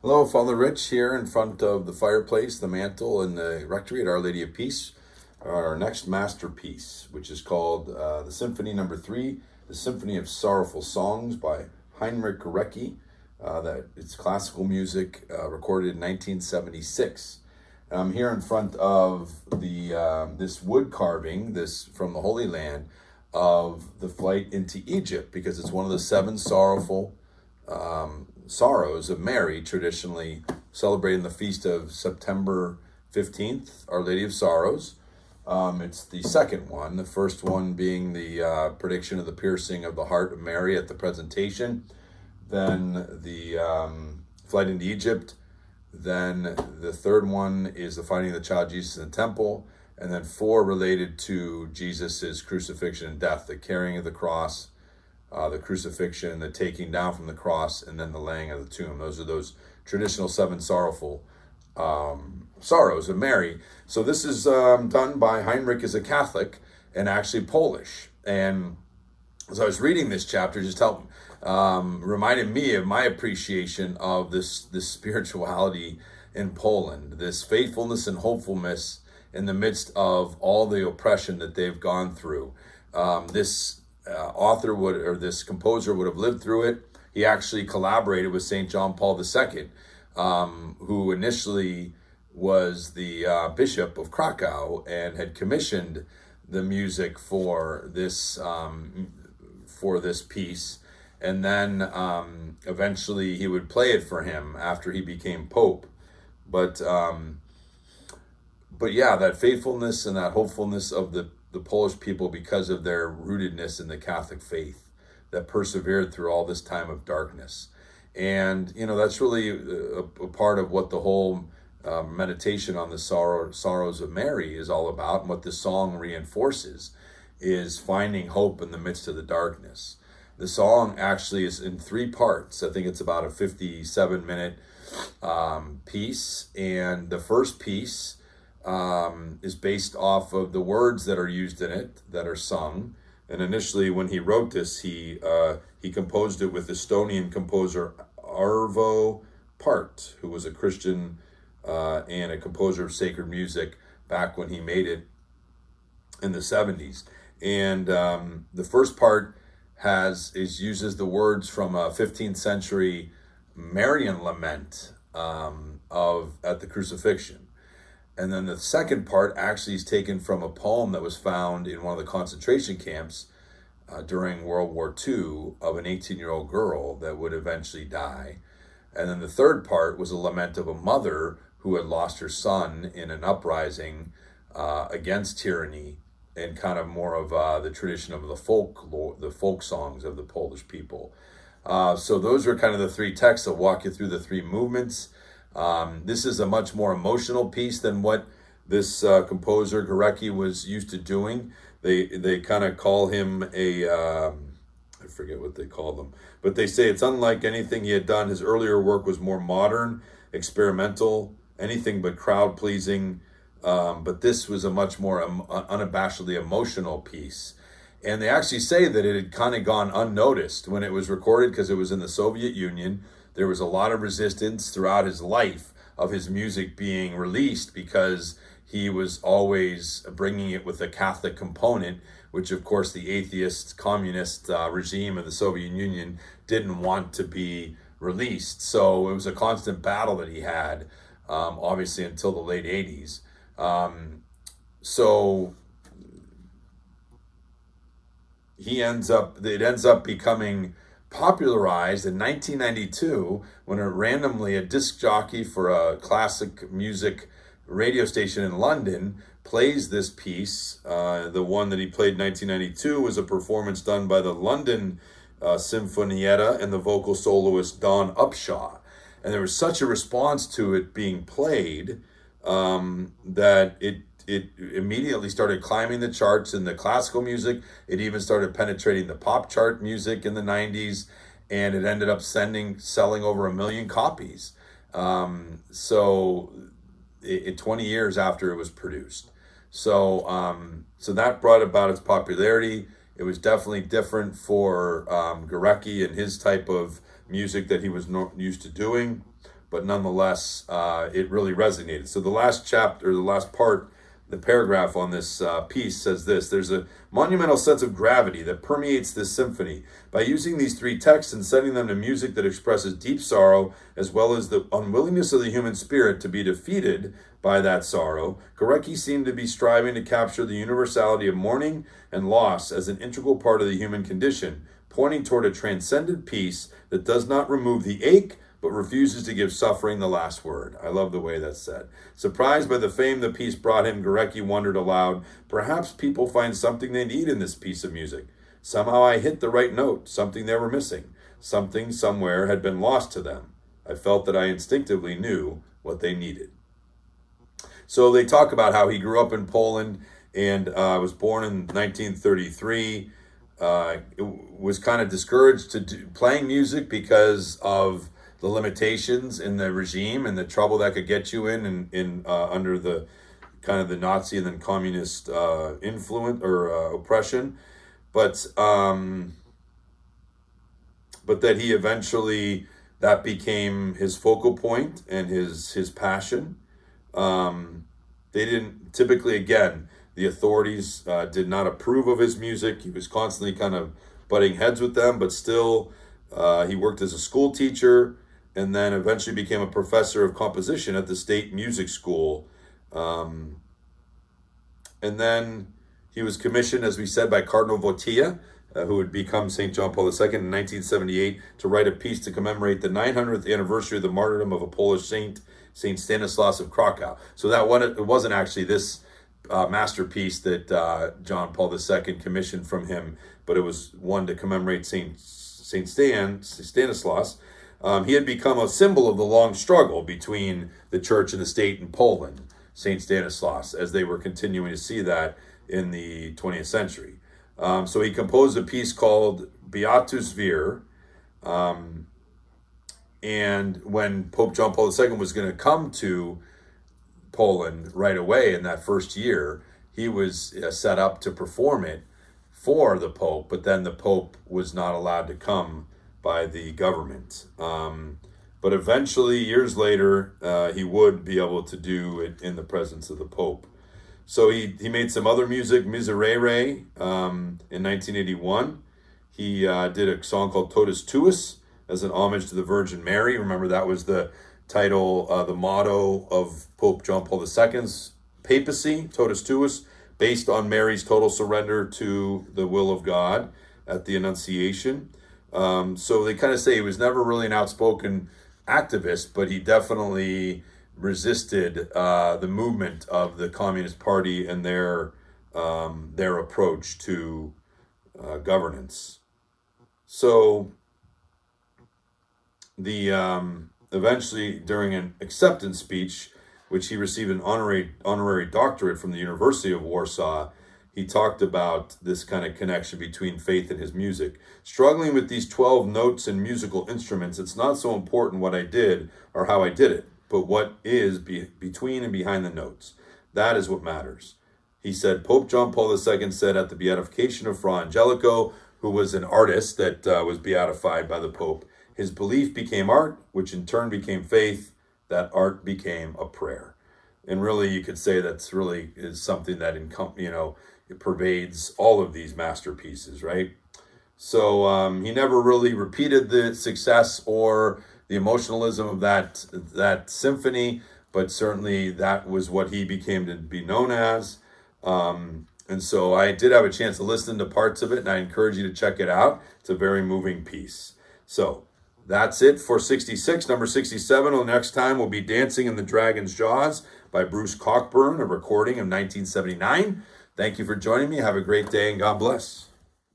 Hello, Father Rich here in front of the fireplace, the mantle, and the rectory at Our Lady of Peace. Our next masterpiece, which is called the Symphony Number 3, the Symphony of Sorrowful Songs by Henryk Gorecki. It's classical music recorded in 1976. And I'm here in front of the this wood carving, this from the Holy Land, of the flight into Egypt, because it's one of the seven sorrowful sorrows of Mary, traditionally celebrating the feast of September 15th, Our Lady of Sorrows. It's the second one, the first one being the prediction of the piercing of the heart of Mary at the presentation, then the flight into Egypt, then the third one is the finding of the child Jesus in the temple, and then four related to Jesus's crucifixion and death, the carrying of the cross, the crucifixion, the taking down from the cross, and then the laying of the tomb. Those are those traditional seven sorrowful sorrows of Mary. So this is done by Henryk, is a Catholic and actually Polish. And as I was reading this chapter, just reminded me of my appreciation of this spirituality in Poland, this faithfulness and hopefulness in the midst of all the oppression that they've gone through. This this composer would have lived through it. He actually collaborated with St. John Paul II, who initially was the Bishop of Krakow and had commissioned the music for this piece, and then eventually he would play it for him after he became Pope. But yeah, that faithfulness and that hopefulness of the Polish people, because of their rootedness in the Catholic faith, that persevered through all this time of darkness. And, that's really a part of what the whole meditation on the sorrows of Mary is all about, and what this song reinforces is finding hope in the midst of the darkness. The song actually is in three parts. I think it's about a 57-minute piece. And the first piece is based off of the words that are used in it, that are sung. And initially, when he wrote this, he composed it with Estonian composer Arvo Part, who was a Christian and a composer of sacred music back when he made it in the 70s. And the first part uses the words from a 15th century Marian lament at the crucifixion. And then the second part actually is taken from a poem that was found in one of the concentration camps during World War II of an 18-year-old girl that would eventually die. And then the third part was a lament of a mother who had lost her son in an uprising against tyranny, and kind of more of the tradition of the folk songs of the Polish people. So those are kind of the three texts that walk you through the three movements. This is a much more emotional piece than what this composer Gorecki was used to doing. They kind of call him I forget what they call them, but they say it's unlike anything he had done. His earlier work was more modern, experimental, anything but crowd pleasing. But this was a much more unabashedly emotional piece. And they actually say that it had kind of gone unnoticed when it was recorded, because it was in the Soviet Union. There was a lot of resistance throughout his life of his music being released, because he was always bringing it with a Catholic component, which of course the atheist communist regime of the Soviet Union didn't want to be released. So it was a constant battle that he had, obviously until the late 80s. So it ends up becoming popularized in 1992 when randomly a disc jockey for a classic music radio station in London plays this piece. The one that he played in 1992 was a performance done by the London Sinfonietta and the vocal soloist Dawn Upshaw. And there was such a response to it being played that it immediately started climbing the charts in the classical music. It even started penetrating the pop chart music in the 90s, and it ended up selling over 1 million copies. So 20 years after it was produced. So that brought about its popularity. It was definitely different for Gorecki and his type of music that he was used to doing. but nonetheless, it really resonated. So the last chapter, the last part, the paragraph on this piece says this: there's a monumental sense of gravity that permeates this symphony. By using these three texts and setting them to music that expresses deep sorrow, as well as the unwillingness of the human spirit to be defeated by that sorrow, Gorecki seemed to be striving to capture the universality of mourning and loss as an integral part of the human condition, pointing toward a transcendent peace that does not remove the ache, but refuses to give suffering the last word. I love the way that's said. Surprised by the fame the piece brought him, Gorecki wondered aloud, perhaps people find something they need in this piece of music. Somehow I hit the right note, something they were missing. Something somewhere had been lost to them. I felt that I instinctively knew what they needed. So they talk about how he grew up in Poland and was born in 1933. Was kind of discouraged to playing music because of the limitations in the regime and the trouble that could get you in under the kind of the Nazi and then communist influence or oppression, but that he eventually, that became his focal point and his passion. They didn't typically, again, the authorities did not approve of his music. He was constantly kind of butting heads with them, but still he worked as a school teacher and then eventually became a professor of composition at the state music school. And then he was commissioned, as we said, by Cardinal Wojtyla, who would become St. John Paul II in 1978, to write a piece to commemorate the 900th anniversary of the martyrdom of a Polish saint, St. Stanislaus of Krakow. So that one, it wasn't actually this masterpiece that John Paul II commissioned from him, but it was one to commemorate St. Stanislaus. He had become a symbol of the long struggle between the church and the state in Poland, St. Stanislaus, as they were continuing to see that in the 20th century. So he composed a piece called Beatus Vir, and when Pope John Paul II was going to come to Poland right away in that first year, he was set up to perform it for the Pope, but then the Pope was not allowed to come by the government. But eventually, years later, he would be able to do it in the presence of the Pope. So he made some other music, Miserere, in 1981. He did a song called Totus Tuus as an homage to the Virgin Mary. Remember, that was the title, the motto of Pope John Paul II's papacy, Totus Tuus, based on Mary's total surrender to the will of God at the Annunciation. So they kind of say he was never really an outspoken activist, but he definitely resisted the movement of the Communist Party and their approach to governance. So the eventually, during an acceptance speech, which he received an honorary doctorate from the University of Warsaw, he talked about this kind of connection between faith and his music. Struggling with these 12 notes and musical instruments, it's not so important what I did or how I did it, but what is between and behind the notes. That is what matters. He said, Pope John Paul II said at the beatification of Fra Angelico, who was an artist that was beatified by the Pope, his belief became art, which in turn became faith. That art became a prayer. And really, you could say that's really is something that it pervades all of these masterpieces, right? So he never really repeated the success or the emotionalism of that symphony, but certainly that was what he became to be known as. And so I did have a chance to listen to parts of it, and I encourage you to check it out. It's a very moving piece. So that's it for 66. Number 67, well, next time will be Dancing in the Dragon's Jaws by Bruce Cockburn, a recording of 1979. Thank you for joining me. Have a great day, and God bless.